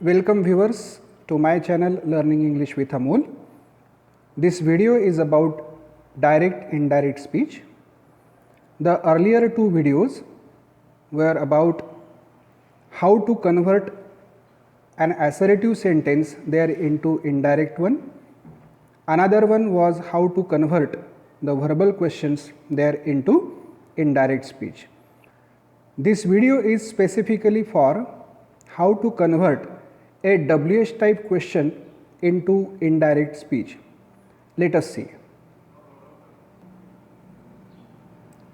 Welcome viewers to my channel Learning English with Amol. This video is about direct indirect speech. The earlier two videos were about how to convert an assertive sentence there into indirect one. Another one was how to convert the verbal questions there into indirect speech. This video is specifically for how to convert a WH type question into indirect speech. Let us see.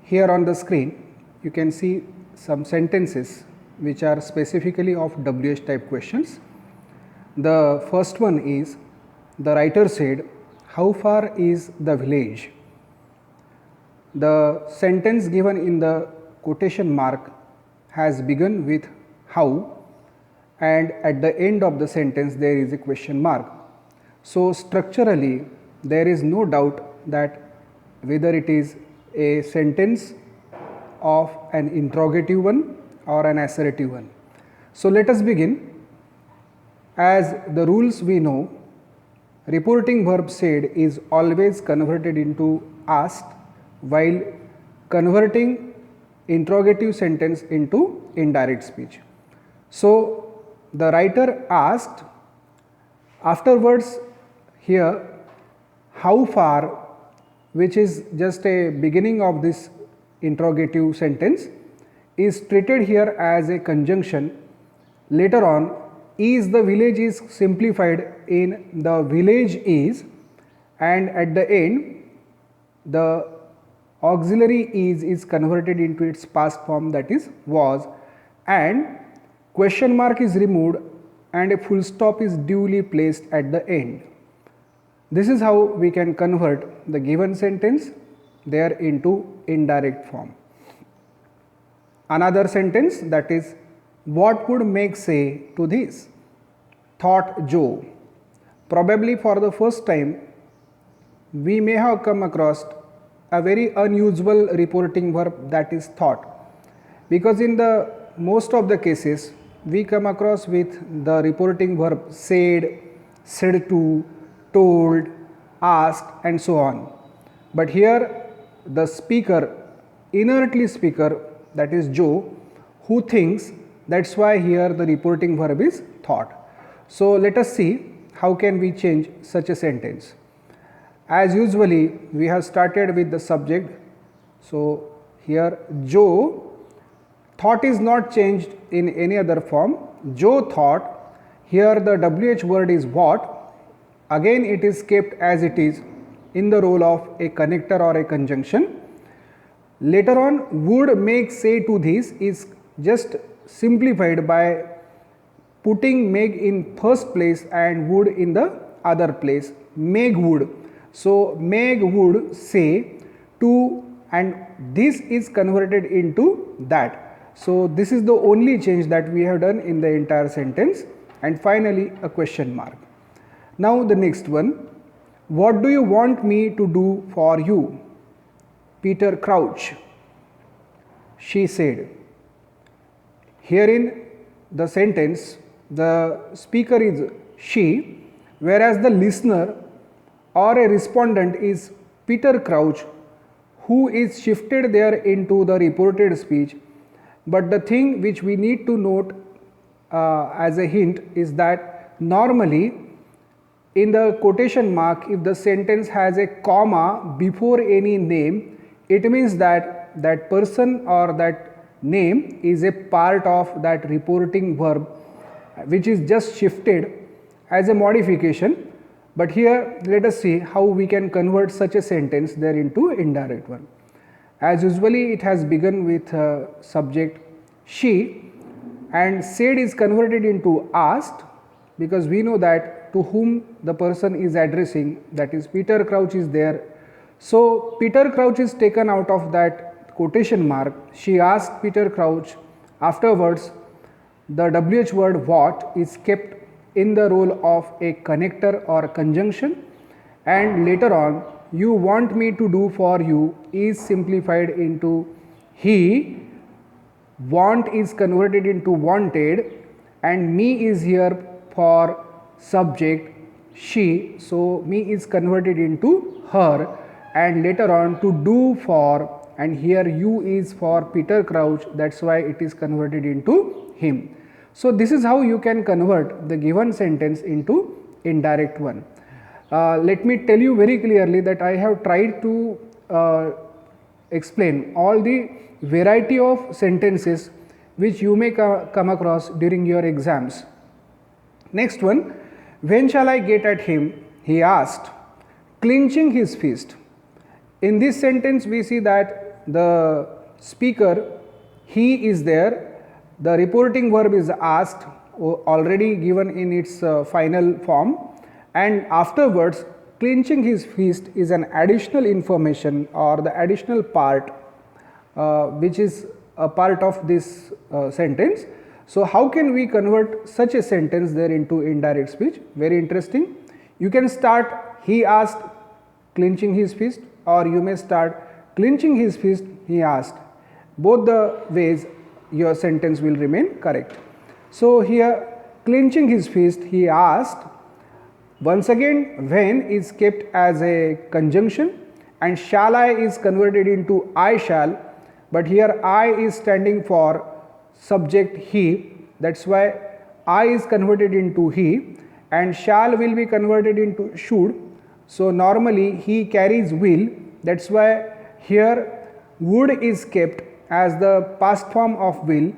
Here on the screen you can see some sentences which are specifically of WH type questions. The first one is, the writer said, "How far is the village?" The sentence given in the quotation mark has begun with how, and at the end of the sentence there is a question mark. So structurally there is no doubt that whether it is a sentence of an interrogative one or an assertive one. So let us begin. As the rules we know, reporting verb said is always converted into asked, while converting interrogative sentence into indirect speech. So the writer asked, afterwards here how far, which is just a beginning of this interrogative sentence, is treated here as a conjunction. Later on, is the village is simplified in the village is, and at the end the auxiliary is converted into its past form, that is was, and question mark is removed and a full stop is duly placed at the end. This is how we can convert the given sentence there into indirect form. Another sentence, that is, what would Meg say to this? Thought Joe. Probably for the first time we may have come across a very unusual reporting verb, that is thought, because in the most of the cases we come across with the reporting verb said, said to, told, asked and so on. But here the speaker, inertly speaker, that is Joe, who thinks, that's why here the reporting verb is thought. So let us see how can we change such a sentence. As usually we have started with the subject. So here Joe, thought is not changed in any other form. Joe thought, here the WH word is what, again it is kept as it is in the role of a connector or a conjunction. Later on, would Meg say to this is just simplified by putting Meg in first place and would in the other place. Meg would. So Meg would say to, and this is converted into that. So this is the only change that we have done in the entire sentence. And finally a question mark. Now the next one, what do you want me to do for you? Peter Crouch. She said. Here in the sentence the speaker is she, whereas the listener or a respondent is Peter Crouch, who is shifted there into the reported speech. But the thing which we need to note as a hint is that normally in the quotation mark, if the sentence has a comma before any name, it means that that person or that name is a part of that reporting verb, which is just shifted as a modification. But here let us see how we can convert such a sentence there into indirect one. As usually it has begun with subject she, and said is converted into asked, because we know that to whom the person is addressing, that is Peter Crouch, is there. So Peter Crouch is taken out of that quotation mark. She asked Peter Crouch. Afterwards the WH word what is kept in the role of a connector or conjunction, and later on you want me to do for you is simplified into he, want is converted into wanted, and me is here for subject she, so me is converted into her, and later on to do for, and here you is for Peter Crouch, that's why it is converted into him. So this is how you can convert the given sentence into indirect one. Let me tell you very clearly that I have tried to explain all the variety of sentences which you may come across during your exams. Next one, when shall I get at him? He asked, clenching his fist. In this sentence we see that the speaker, he is there, the reporting verb is asked, already given in its final form, and afterwards clenching his fist is an additional information or the additional part which is a part of this sentence. So how can we convert such a sentence there into indirect speech? Very interesting. You can start he asked clenching his fist, or you may start clenching his fist he asked. Both the ways your sentence will remain correct. So here clenching his fist he asked. Once again, when is kept as a conjunction, and shall I is converted into I shall, but here I is standing for subject he, that's why I is converted into he, and shall will be converted into should. So normally he carries will, that's why here would is kept as the past form of will,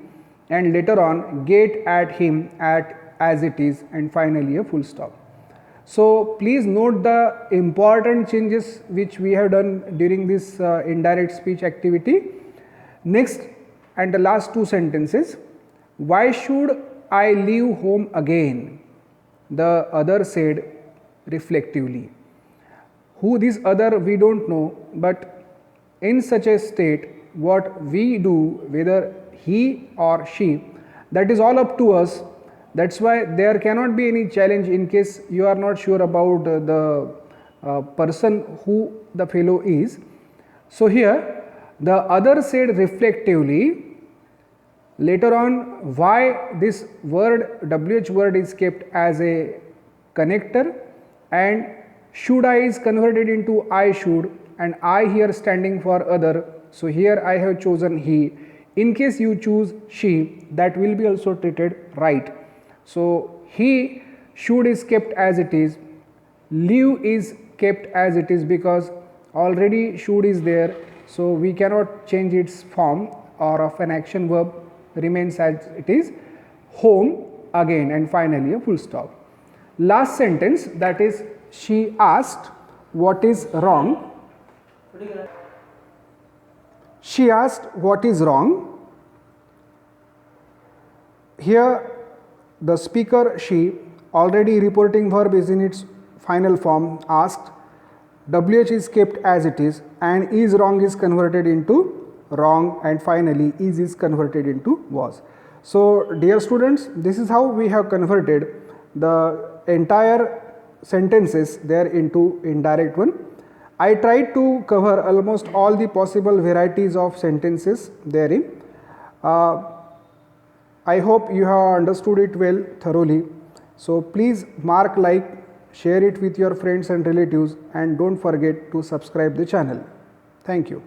and later on get at him at as it is, and finally a full stop. So please note the important changes which we have done during this indirect speech activity. Next and the last two sentences, why should I leave home again? The other said reflectively. Who this other we don't know, but in such a state what we do, whether he or she, that is all up to us. That's why there cannot be any challenge in case you are not sure about the person who the fellow is. So here the other said reflectively. Later on, why this word WH word is kept as a connector, and should I is converted into I should, and I here standing for other. So here I have chosen he. In case you choose she, that will be also treated right. So he should is kept as it is, leave is kept as it is because already should is there, so we cannot change its form, or of an action verb remains as it is, home again, and finally a full stop. Last sentence, that is she asked what is wrong. She asked what is wrong. Here the speaker she, already reporting verb is in its final form asked, WH is kept as it is, and is wrong is converted into wrong, and finally is converted into was. So dear students, this is how we have converted the entire sentences there into indirect one. I tried to cover almost all the possible varieties of sentences therein. I hope you have understood it well thoroughly. So please mark like, share it with your friends and relatives, and don't forget to subscribe the channel. Thank you.